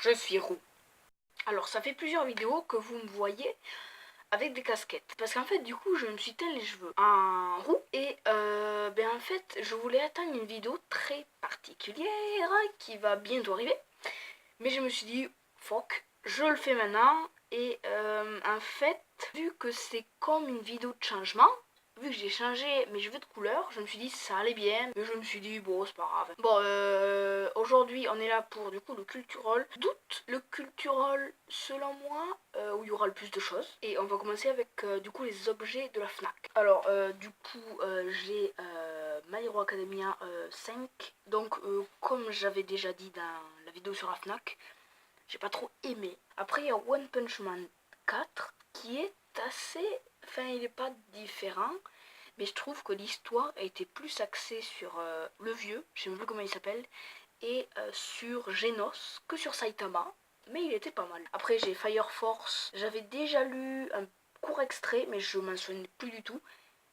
je suis roux. Alors ça fait plusieurs vidéos que vous me voyez avec des casquettes. Parce qu'en fait du coup je me suis teint les cheveux en roux. Et en fait je voulais atteindre une vidéo très particulière qui va bientôt arriver. Mais je me suis dit fuck, je le fais maintenant. Et en fait vu que c'est comme une vidéo de changement, vu que j'ai changé mes cheveux de couleur, je me suis dit ça allait bien, mais je me suis dit bon c'est pas grave. Bon aujourd'hui on est là pour du coup le culturol. Doute le culturol selon moi où il y aura le plus de choses. Et on va commencer avec du coup les objets de la Fnac. Alors du coup j'ai My Hero Academia 5. Donc comme j'avais déjà dit dans la vidéo sur la Fnac, j'ai pas trop aimé. Après il y a One Punch Man 4 qui est assez... Enfin il est pas différent, mais je trouve que l'histoire a été plus axée sur le vieux, je sais même plus comment il s'appelle, et sur Genos que sur Saitama, mais il était pas mal. Après j'ai Fire Force, j'avais déjà lu un court extrait, mais je m'en souviens plus du tout,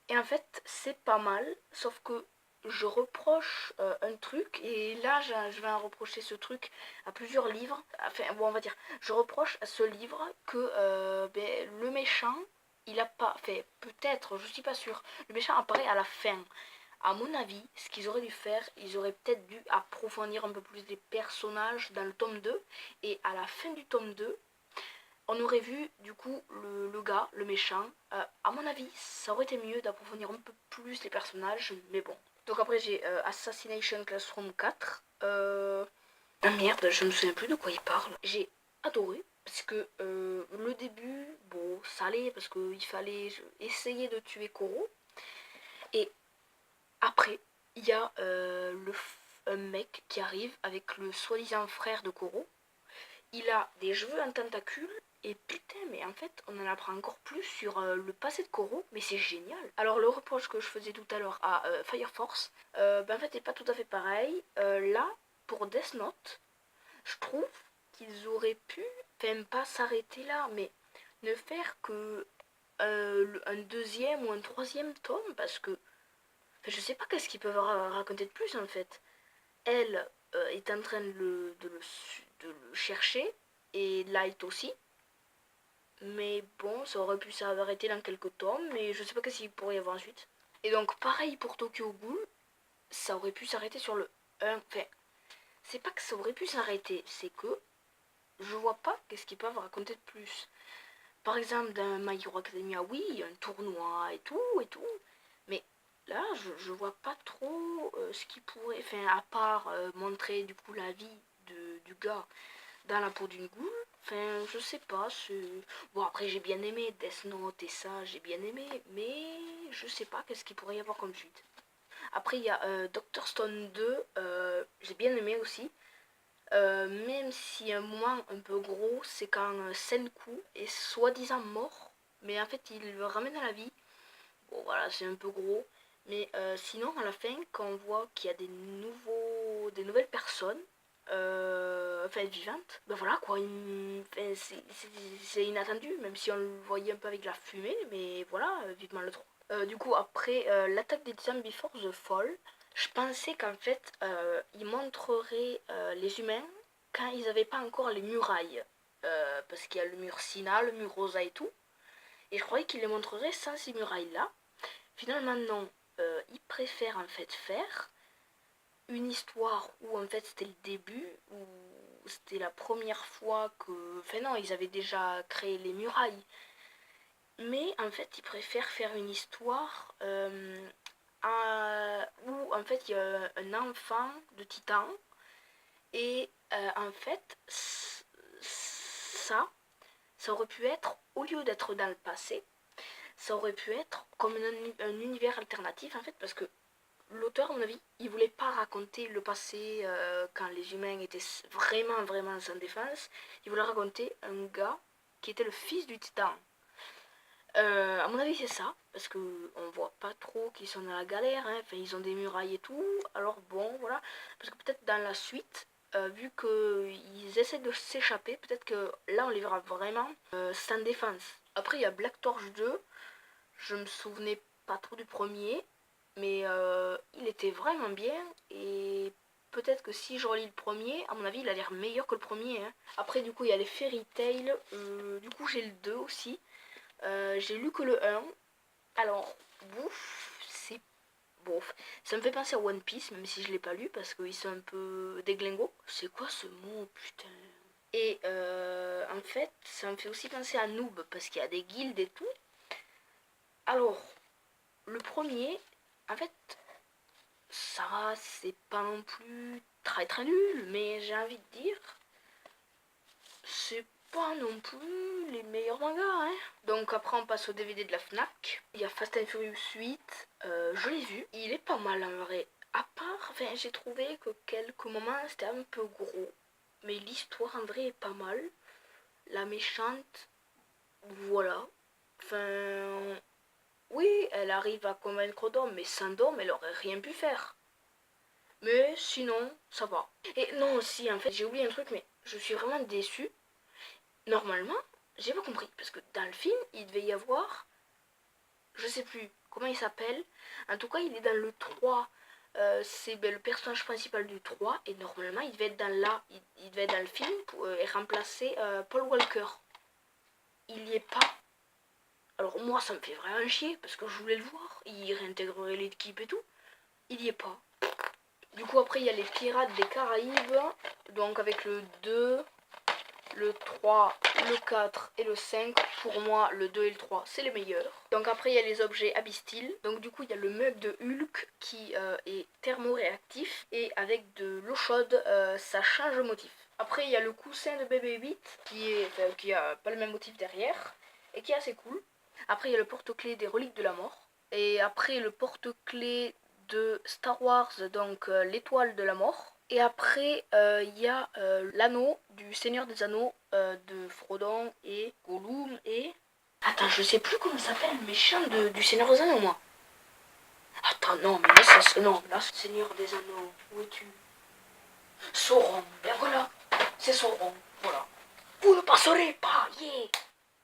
et en fait c'est pas mal, sauf que je reproche un truc, et là je vais en reprocher ce truc à plusieurs livres. Enfin bon on va dire, je reproche à ce livre que le méchant, il a pas fait, peut-être, je suis pas sûre, le méchant apparaît à la fin. À mon avis, ce qu'ils auraient dû faire, ils auraient peut-être dû approfondir un peu plus les personnages dans le tome 2, et à la fin du tome 2, on aurait vu du coup le gars, le méchant. À mon avis, ça aurait été mieux d'approfondir un peu plus les personnages, mais bon. Donc après j'ai Assassination Classroom 4. Ah merde, je me souviens plus de quoi il parle. J'ai adoré, parce que le début, bon, ça allait, parce qu'il fallait essayer de tuer Koro. Et après, il y a un mec qui arrive avec le soi-disant frère de Koro. Il a des cheveux en tentacules. Et putain, mais en fait, on en apprend encore plus sur le passé de Koro, mais c'est génial. Alors, le reproche que je faisais tout à l'heure à Fire Force, en fait, c'est pas tout à fait pareil. Là, pour Death Note, je trouve qu'ils auraient pu, enfin, pas s'arrêter là, mais ne faire que un deuxième ou un troisième tome, parce que enfin, je sais pas qu'est-ce qu'ils peuvent raconter de plus en fait. Elle est en train de le chercher, et Light aussi. Mais bon, ça aurait pu s'arrêter dans quelques tomes, mais je sais pas qu'est-ce qu'il pourrait y avoir ensuite. Et donc pareil pour Tokyo Ghoul, ça aurait pu s'arrêter sur le 1. Enfin, c'est pas que ça aurait pu s'arrêter, c'est que je vois pas qu'est-ce qu'ils peuvent raconter de plus. Par exemple, dans My Hero Academia, oui, il y a un tournoi et tout, mais là, je vois pas trop ce qu'ils pourraient, enfin, à part montrer du coup la vie du gars dans la peau d'une goule. Enfin, je sais pas. Bon, après, j'ai bien aimé Death Note et ça, j'ai bien aimé. Mais je sais pas qu'est-ce qu'il pourrait y avoir comme suite. Après, il y a Dr. Stone 2. J'ai bien aimé aussi. Même si un moment un peu gros, c'est quand Senku est soi-disant mort. Mais en fait, il le ramène à la vie. Bon, voilà, c'est un peu gros. Mais sinon, à la fin, quand on voit qu'il y a des nouvelles personnes, enfin vivantes, ben voilà quoi, enfin, c'est inattendu, même si on le voyait un peu avec la fumée, mais voilà, vivement le 3. Du coup, après l'attaque des Titans Before the Fall, je pensais qu'en fait, ils montreraient les humains quand ils n'avaient pas encore les murailles. Parce qu'il y a le mur Sina, le mur Rosa et tout. Et je croyais qu'ils les montreraient sans ces murailles-là. Finalement, non. Ils préfèrent en fait faire une histoire où en fait c'était le début, où c'était la première fois que... Enfin non, ils avaient déjà créé les murailles. Mais en fait, ils préfèrent faire une histoire où en fait il y a un enfant de titan. Et en fait, ça aurait pu être, au lieu d'être dans le passé, ça aurait pu être comme un univers alternatif en fait, parce que l'auteur, à mon avis, il voulait pas raconter le passé quand les humains étaient vraiment, vraiment sans défense. Il voulait raconter un gars qui était le fils du titan. À mon avis, c'est ça, parce que on voit pas trop qu'ils sont dans la galère, hein. Enfin, ils ont des murailles et tout. Alors bon, voilà, parce que peut-être dans la suite, vu qu'ils essaient de s'échapper, peut-être que là, on les verra vraiment sans défense. Après, il y a Black Torch 2. Je me souvenais pas trop du premier, mais il était vraiment bien. Et peut-être que si je relis le premier, à mon avis, il a l'air meilleur que le premier. Hein. Après, du coup, il y a les Fairy Tail. Du coup, j'ai le 2 aussi. J'ai lu que le 1. Alors, bouf, c'est... Bof. Ça me fait penser à One Piece, même si je l'ai pas lu, parce qu'ils sont un peu déglingos. C'est quoi ce mot, putain? Et en fait, ça me fait aussi penser à Noob, parce qu'il y a des guildes et tout. Alors, le premier, en fait, ça va, c'est pas non plus très très nul, mais j'ai envie de dire, c'est pas non plus les meilleurs mangas, hein. Donc après on passe au DVD de la FNAC. Il y a Fast and Furious 8, je l'ai vu, il est pas mal en vrai. À part, enfin j'ai trouvé que quelques moments c'était un peu gros, mais l'histoire en vrai est pas mal. La méchante, voilà. Enfin, oui, elle arrive à convaincre Dom, mais sans Dom elle aurait rien pu faire. Mais sinon, ça va. Et non aussi, en fait, j'ai oublié un truc, mais je suis vraiment déçue. Normalement, j'ai pas compris, parce que dans le film, il devait y avoir, je sais plus comment il s'appelle, en tout cas, il est dans le 3. C'est le personnage principal du 3, et normalement, il devait être il devait être dans le film et remplacer Paul Walker. Il y est pas. Alors moi, ça me fait vraiment chier, parce que je voulais le voir, il réintégrerait l'équipe et tout. Il y est pas. Du coup, après, il y a les Pirates des Caraïbes. Donc, avec le 2, le 3, le 4 et le 5. Pour moi, le 2 et le 3, c'est les meilleurs. Donc, après, il y a les objets Abystiles. Donc, du coup, il y a le mug de Hulk qui est thermoréactif. Et avec de l'eau chaude, ça change le motif. Après, il y a le coussin de bébé 8 qui a pas le même motif derrière. Et qui est assez cool. Après, il y a le porte-clés des reliques de la mort. Et après, le porte-clés de Star Wars, donc l'étoile de la mort. Et après, il y a l'anneau du Seigneur des Anneaux de Frodon et Gollum et... Attends, je sais plus comment s'appelle le méchant du Seigneur des Anneaux, moi. Attends, non, mais là, non, là, Seigneur des Anneaux, où es-tu? Sauron, ben voilà, c'est Sauron, voilà. Vous ne passerez pas, yeah.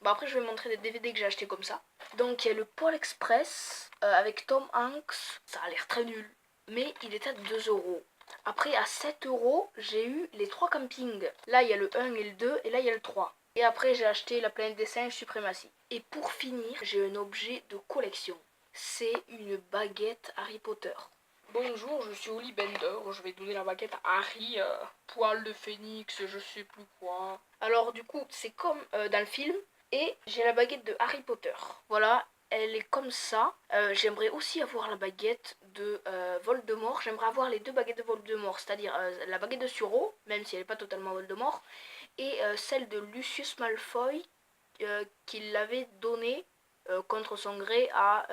Bah après, je vais montrer des DVD que j'ai acheté comme ça. Donc, il y a le Pôle Express avec Tom Hanks. Ça a l'air très nul, mais il est à 2 €. Après, à 7 €, j'ai eu les 3 campings. Là, il y a le 1 et le 2, et là, il y a le 3. Et après, j'ai acheté La Planète des Singes Suprématie. Et pour finir, j'ai un objet de collection. C'est une baguette Harry Potter. Bonjour, je suis Oli Bender, je vais donner la baguette à Harry, poil de phénix, je sais plus quoi. Alors du coup, c'est comme dans le film, et j'ai la baguette de Harry Potter. Voilà, elle est comme ça. J'aimerais aussi avoir la baguette de Voldemort. J'aimerais avoir les 2 baguettes de Voldemort, c'est-à-dire la baguette de Suro, même si elle n'est pas totalement Voldemort, et celle de Lucius Malfoy, qu'il l'avait donnée contre son gré à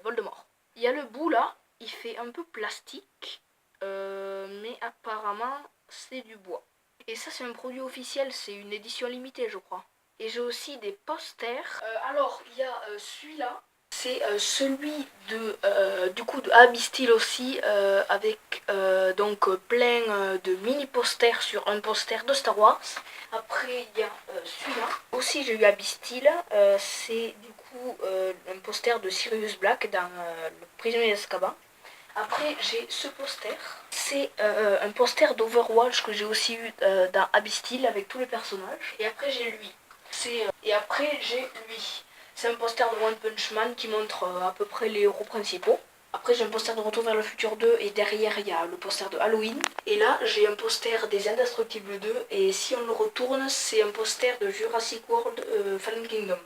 Voldemort. Il y a le bout là, il fait un peu plastique, mais apparemment c'est du bois. Et ça c'est un produit officiel, c'est une édition limitée je crois. Et j'ai aussi des posters. Alors il y a celui-là, c'est celui du coup de Abystill aussi, avec donc plein de mini posters sur un poster de Star Wars. Après il y a celui-là. Aussi j'ai eu Abystill, c'est du coup un poster de Sirius Black dans Le Prisonnier d'Azkaban. Après j'ai ce poster, c'est un poster d'Overwatch que j'ai aussi eu dans Abystill avec tous les personnages. Et après j'ai lui. Et après j'ai lui. C'est un poster de One Punch Man qui montre à peu près les héros principaux. Après j'ai un poster de Retour vers le futur 2 et derrière il y a le poster de Halloween. Et là j'ai un poster des Indestructibles 2 et si on le retourne c'est un poster de Jurassic World Fallen Kingdom.